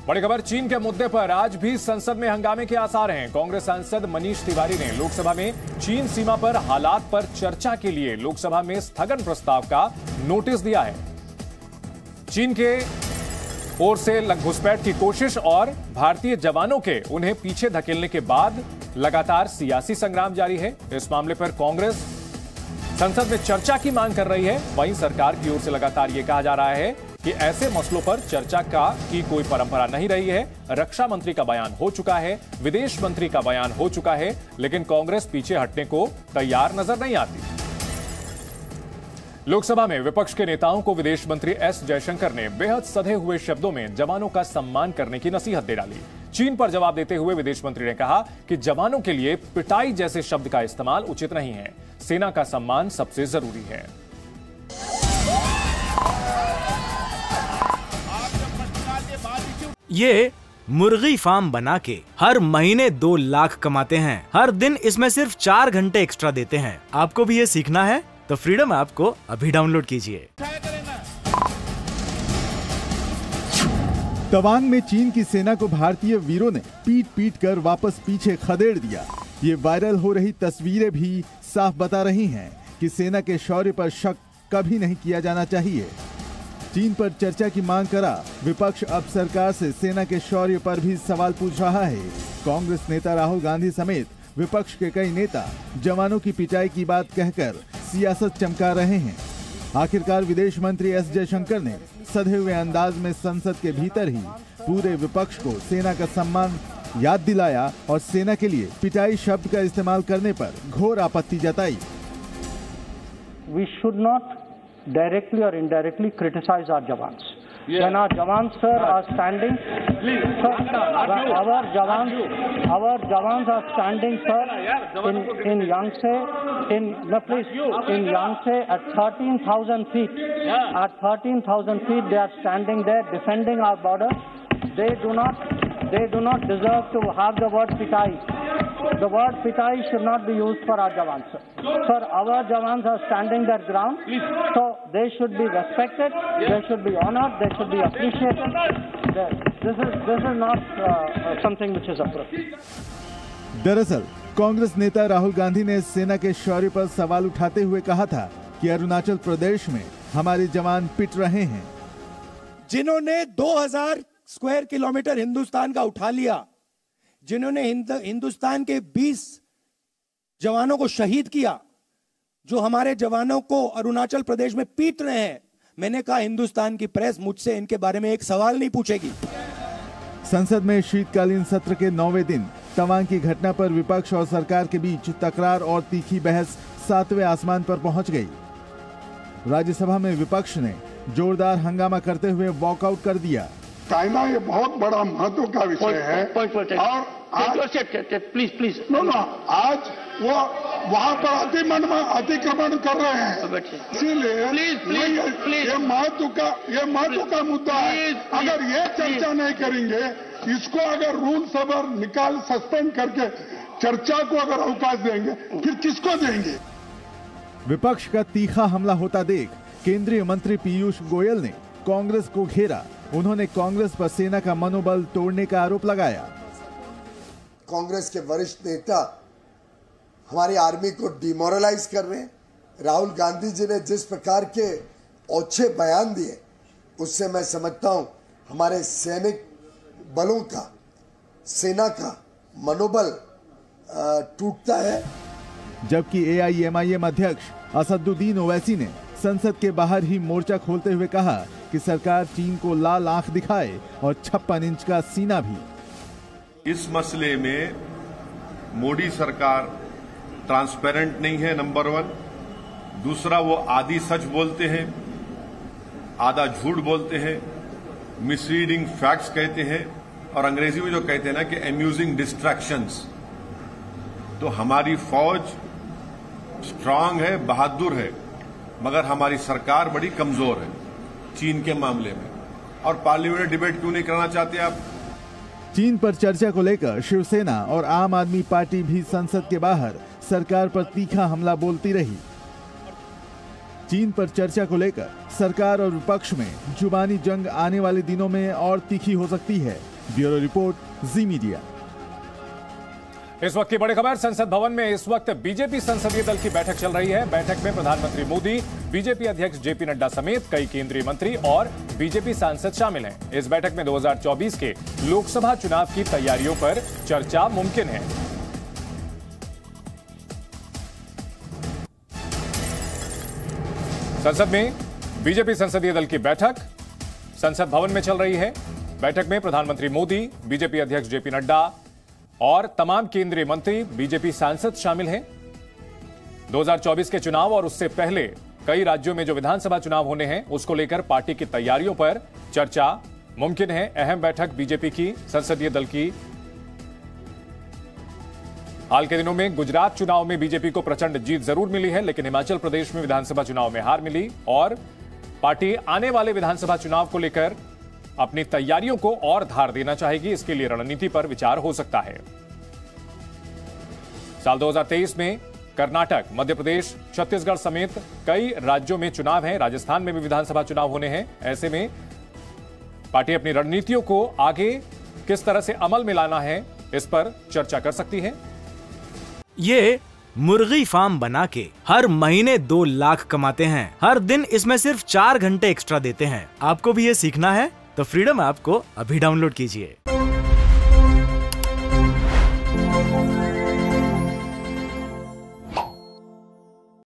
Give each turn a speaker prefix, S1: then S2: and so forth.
S1: बड़ी खबर, चीन के मुद्दे पर आज भी संसद में हंगामे के आसार हैं। कांग्रेस सांसद मनीष तिवारी ने लोकसभा में चीन सीमा पर हालात पर चर्चा के लिए लोकसभा में स्थगन प्रस्ताव का नोटिस दिया है। चीन के ओर से घुसपैठ की कोशिश और भारतीय जवानों के उन्हें पीछे धकेलने के बाद लगातार सियासी संग्राम जारी है। इस मामले पर कांग्रेस संसद में चर्चा की मांग कर रही है। वहीं सरकार की ओर से लगातार यह कहा जा रहा है कि ऐसे मसलों पर चर्चा की कोई परंपरा नहीं रही है। रक्षा मंत्री का बयान हो चुका है, विदेश मंत्री का बयान हो चुका है, लेकिन कांग्रेस पीछे हटने को तैयार नजर नहीं आती। लोकसभा में विपक्ष के नेताओं को विदेश मंत्री एस जयशंकर ने बेहद सधे हुए शब्दों में जवानों का सम्मान करने की नसीहत दे डाली। चीन पर जवाब देते हुए विदेश मंत्री ने कहा कि जवानों के लिए पिटाई जैसे शब्द का इस्तेमाल उचित नहीं है। सेना का सम्मान सबसे जरूरी है।
S2: ये मुर्गी फार्म बना के हर महीने 2 लाख कमाते हैं। हर दिन इसमें सिर्फ 4 घंटे एक्स्ट्रा देते हैं। आपको भी ये सीखना है तो फ्रीडम ऐप को अभी डाउनलोड कीजिए।
S3: तवांग में चीन की सेना को भारतीय वीरों ने पीट पीट कर वापस पीछे खदेड़ दिया। ये वायरल हो रही तस्वीरें भी साफ बता रही हैं कि सेना के शौर्य पर शक कभी नहीं किया जाना चाहिए। चीन पर चर्चा की मांग करा विपक्ष अब सरकार से सेना के शौर्य पर भी सवाल पूछ रहा है। कांग्रेस नेता राहुल गांधी समेत विपक्ष के कई नेता जवानों की पिटाई की बात कहकर सियासत चमका रहे हैं। आखिरकार विदेश मंत्री एस जयशंकर ने सधे हुए अंदाज में संसद के भीतर ही पूरे विपक्ष को सेना का सम्मान याद दिलाया और सेना के लिए पिटाई शब्द का इस्तेमाल करने पर घोर आपत्ति जताई।
S4: We should not directly or indirectly criticize our jawans. Yeah. When our jawans, sir, are standing, sir, our jawans are standing, sir, in Yangtze, in Yangtze at 13,000 feet. At 13,000 feet, they are standing there defending our border. They do not deserve to have the word pitai. The word pitai should not be used for our jawans, sir. Sir, our jawans are standing their ground, so they should be respected, they should be honored, they should be appreciated. This is not something which is appropriate.
S3: दरअसल कांग्रेस नेता राहुल गांधी ने सेना के शौर्य पर सवाल उठाते हुए कहा था कि अरुणाचल प्रदेश में हमारे जवान पिट रहे हैं।
S5: जिन्होंने 2000 स्क्वायर किलोमीटर हिंदुस्तान का उठा लिया, जिन्होंने हिंदुस्तान के 20 जवानों को शहीद किया, जो हमारे जवानों को अरुणाचल प्रदेश में पीट रहे हैं, मैंने कहा हिंदुस्तान की प्रेस मुझसे इनके बारे में एक सवाल नहीं पूछेगी।
S3: संसद में शीतकालीन सत्र के 9वें दिन तवांग की घटना पर विपक्ष और सरकार के बीच तकरार और तीखी बहस 7वें आसमान पर पहुंच गई। राज्यसभा में विपक्ष ने जोरदार हंगामा करते हुए वॉकआउट कर दिया।
S6: चाइना ये बहुत बड़ा महत्व का विषय है और प्लीज आज वो वहाँ पर अतिक्रमण कर रहे हैं, इसीलिए ये महत्व का मुद्दा है। अगर ये चर्चा नहीं करेंगे, इसको अगर रूल सभर निकाल सस्पेंड करके चर्चा को अगर अवकाश देंगे, फिर किसको देंगे?
S3: विपक्ष का तीखा हमला होता देख केंद्रीय मंत्री पीयूष गोयल ने कांग्रेस को घेरा। उन्होंने कांग्रेस पर सेना का मनोबल तोड़ने का आरोप लगाया।
S7: कांग्रेस के वरिष्ठ नेता हमारी आर्मी को डिमोरलाइज कर रहे हैं। राहुल गांधी जी ने जिस प्रकार के ओछे बयान दिए, उससे मैं समझता हूं हमारे सैनिक बलों का, सेना का मनोबल टूटता है।
S3: जबकि AIMIM अध्यक्ष असदुद्दीन ओवैसी ने संसद के बाहर ही मोर्चा खोलते हुए कहा कि सरकार चीन को लाल आंख दिखाए और 56 इंच का सीना भी।
S8: इस मसले में मोदी सरकार ट्रांसपेरेंट नहीं है, नंबर 1। दूसरा, वो आधी सच बोलते हैं, आधा झूठ बोलते हैं, मिसरीडिंग फैक्ट्स कहते हैं, और अंग्रेजी में जो कहते हैं ना कि अम्यूजिंग डिस्ट्रैक्शंस। तो हमारी फौज स्ट्रांग है, बहादुर है, मगर हमारी सरकार बड़ी कमजोर है चीन के मामले में। और पार्लियामेंट डिबेट क्यों नहीं करना चाहते आप?
S3: चीन पर चर्चा को लेकर शिवसेना और आम आदमी पार्टी भी संसद के बाहर सरकार पर तीखा हमला बोलती रही। चीन पर चर्चा को लेकर सरकार और विपक्ष में जुबानी जंग आने वाले दिनों में और तीखी हो सकती है। ब्यूरो रिपोर्ट, जी मीडिया।
S1: इस वक्त की बड़ी खबर, संसद भवन में इस वक्त बीजेपी संसदीय दल की बैठक चल रही है। बैठक में प्रधानमंत्री मोदी, बीजेपी अध्यक्ष जेपी नड्डा समेत कई केंद्रीय मंत्री और बीजेपी सांसद शामिल हैं। इस बैठक में 2024 के लोकसभा चुनाव की तैयारियों पर चर्चा मुमकिन है। संसद में बीजेपी संसदीय दल की बैठक संसद भवन में चल रही है। बैठक में प्रधानमंत्री मोदी, बीजेपी अध्यक्ष जेपी नड्डा और तमाम केंद्रीय मंत्री, बीजेपी सांसद शामिल हैं। 2024 के चुनाव और उससे पहले कई राज्यों में जो विधानसभा चुनाव होने हैं उसको लेकर पार्टी की तैयारियों पर चर्चा मुमकिन है। अहम बैठक बीजेपी की संसदीय दल की। हाल के दिनों में गुजरात चुनाव में बीजेपी को प्रचंड जीत जरूर मिली है, लेकिन हिमाचल प्रदेश में विधानसभा चुनाव में हार मिली और पार्टी आने वाले विधानसभा चुनाव को लेकर अपनी तैयारियों को और धार देना चाहेगी। इसके लिए रणनीति पर विचार हो सकता है। साल 2023 में कर्नाटक, मध्य प्रदेश, छत्तीसगढ़ समेत कई राज्यों में चुनाव हैं। राजस्थान में भी विधानसभा चुनाव होने हैं। ऐसे में पार्टी अपनी रणनीतियों को आगे किस तरह से अमल में लाना है, इस पर चर्चा कर सकती है।
S2: ये मुर्गी फार्म बना के हर महीने 2 लाख कमाते हैं। हर दिन इसमें सिर्फ 4 घंटे एक्स्ट्रा देते हैं। आपको भी ये सीखना है तो फ्रीडम ऐप को अभी डाउनलोड कीजिए।